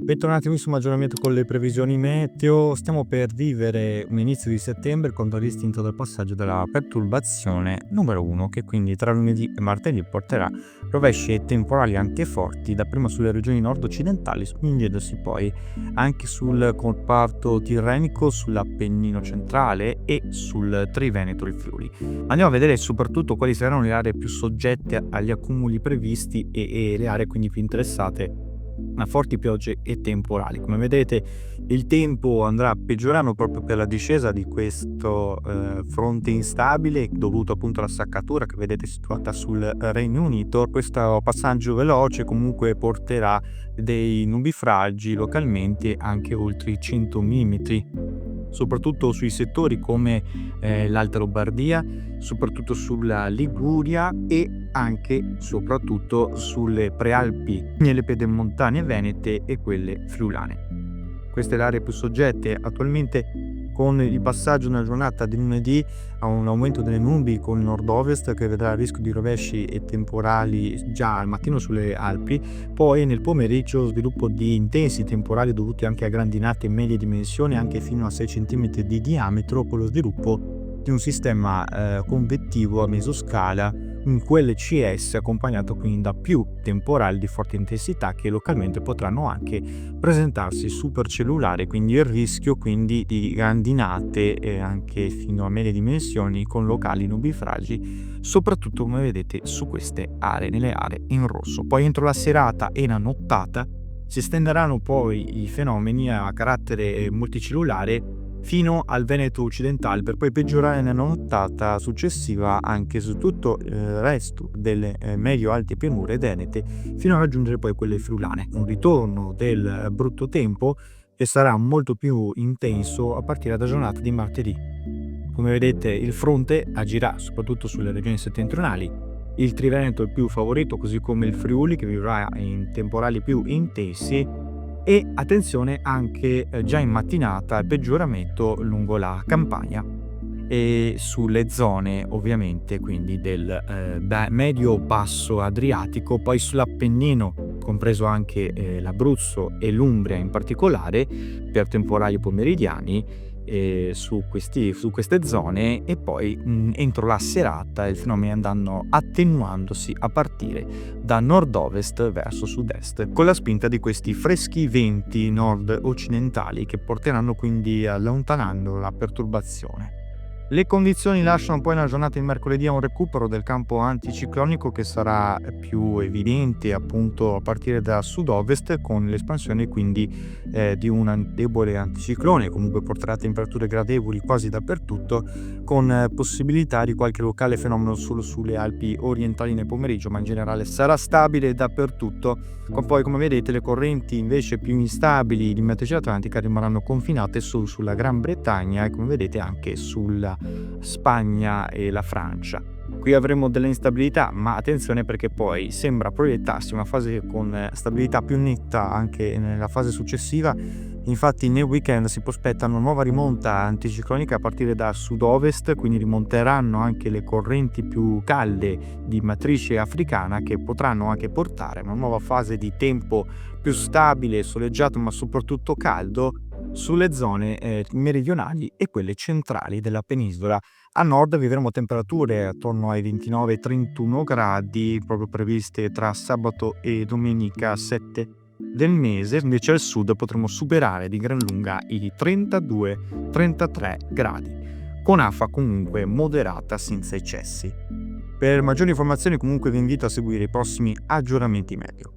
Bentornati qui su Aggiornamento con le previsioni meteo. Stiamo per vivere un inizio di settembre contraddistinto dal passaggio della perturbazione numero 1, che quindi tra lunedì e martedì porterà rovesci e temporali anche forti, dapprima sulle regioni nord-occidentali, spingendosi poi anche sul comparto tirrenico, sull'Appennino centrale e sul Triveneto e Friuli. Andiamo a vedere soprattutto quali saranno le aree più soggette agli accumuli previsti e le aree quindi più interessate a forti piogge e temporali. Come vedete, il tempo andrà peggiorando proprio per la discesa di questo fronte instabile dovuto appunto alla saccatura che vedete situata sul Regno Unito. Questo passaggio veloce comunque porterà dei nubifragi localmente anche oltre i 100 mm, soprattutto sui settori come l'Alta Lombardia, soprattutto sulla Liguria e anche soprattutto sulle prealpi, nelle pedemontane venete e quelle friulane. Queste le aree più soggette attualmente, con il passaggio nella giornata di lunedì a un aumento delle nubi con il nord-ovest che vedrà il rischio di rovesci e temporali già al mattino sulle Alpi, poi nel pomeriggio sviluppo di intensi temporali dovuti anche a grandinate medie dimensioni anche fino a 6 cm di diametro, con lo sviluppo di un sistema convettivo a mesoscala in QLCS, accompagnato quindi da più temporali di forte intensità che localmente potranno anche presentarsi supercellulari, quindi il rischio quindi di grandinate anche fino a medie dimensioni con locali nubifragi, soprattutto come vedete su queste aree, nelle aree in rosso. Poi entro la serata e la nottata si estenderanno poi i fenomeni a carattere multicellulare fino al Veneto occidentale, per poi peggiorare nella nottata successiva anche su tutto il resto delle medio-alte pianure venete, fino a raggiungere poi quelle friulane. Un ritorno del brutto tempo che sarà molto più intenso a partire dalla giornata di martedì. Come vedete, il fronte agirà soprattutto sulle regioni settentrionali. Il Triveneto è il più favorito, così come il Friuli, che vivrà in temporali più intensi. E attenzione anche già in mattinata al peggioramento lungo la Campania e sulle zone ovviamente quindi del medio basso Adriatico, poi sull'Appennino, compreso anche l'Abruzzo e l'Umbria in particolare, per temporali pomeridiani su queste zone, e poi entro la serata i fenomeni andranno attenuandosi a partire da nord-ovest verso sud-est, con la spinta di questi freschi venti nord-occidentali che porteranno quindi allontanando la perturbazione. Le condizioni lasciano poi nella giornata di mercoledì a un recupero del campo anticiclonico che sarà più evidente appunto a partire da sud-ovest, con l'espansione quindi di un debole anticiclone, comunque porterà temperature gradevoli quasi dappertutto, con possibilità di qualche locale fenomeno solo sulle Alpi orientali nel pomeriggio, ma in generale sarà stabile dappertutto. Poi come vedete le correnti invece più instabili di matrice atlantica rimarranno confinate solo sulla Gran Bretagna e come vedete anche sulla Spagna e la Francia. Qui avremo delle instabilità, ma attenzione perché poi sembra proiettarsi una fase con stabilità più netta anche nella fase successiva. Infatti nel weekend si prospetta una nuova rimonta anticiclonica a partire da sud-ovest, quindi rimonteranno anche le correnti più calde di matrice africana, che potranno anche portare a una nuova fase di tempo più stabile, soleggiato ma soprattutto caldo sulle zone meridionali e quelle centrali della penisola. A nord vivremo temperature attorno ai 29-31 gradi proprio previste tra sabato e domenica 7 del mese, invece al sud potremo superare di gran lunga i 32-33 gradi, con afa comunque moderata senza eccessi. Per maggiori informazioni comunque vi invito a seguire i prossimi aggiornamenti meteo.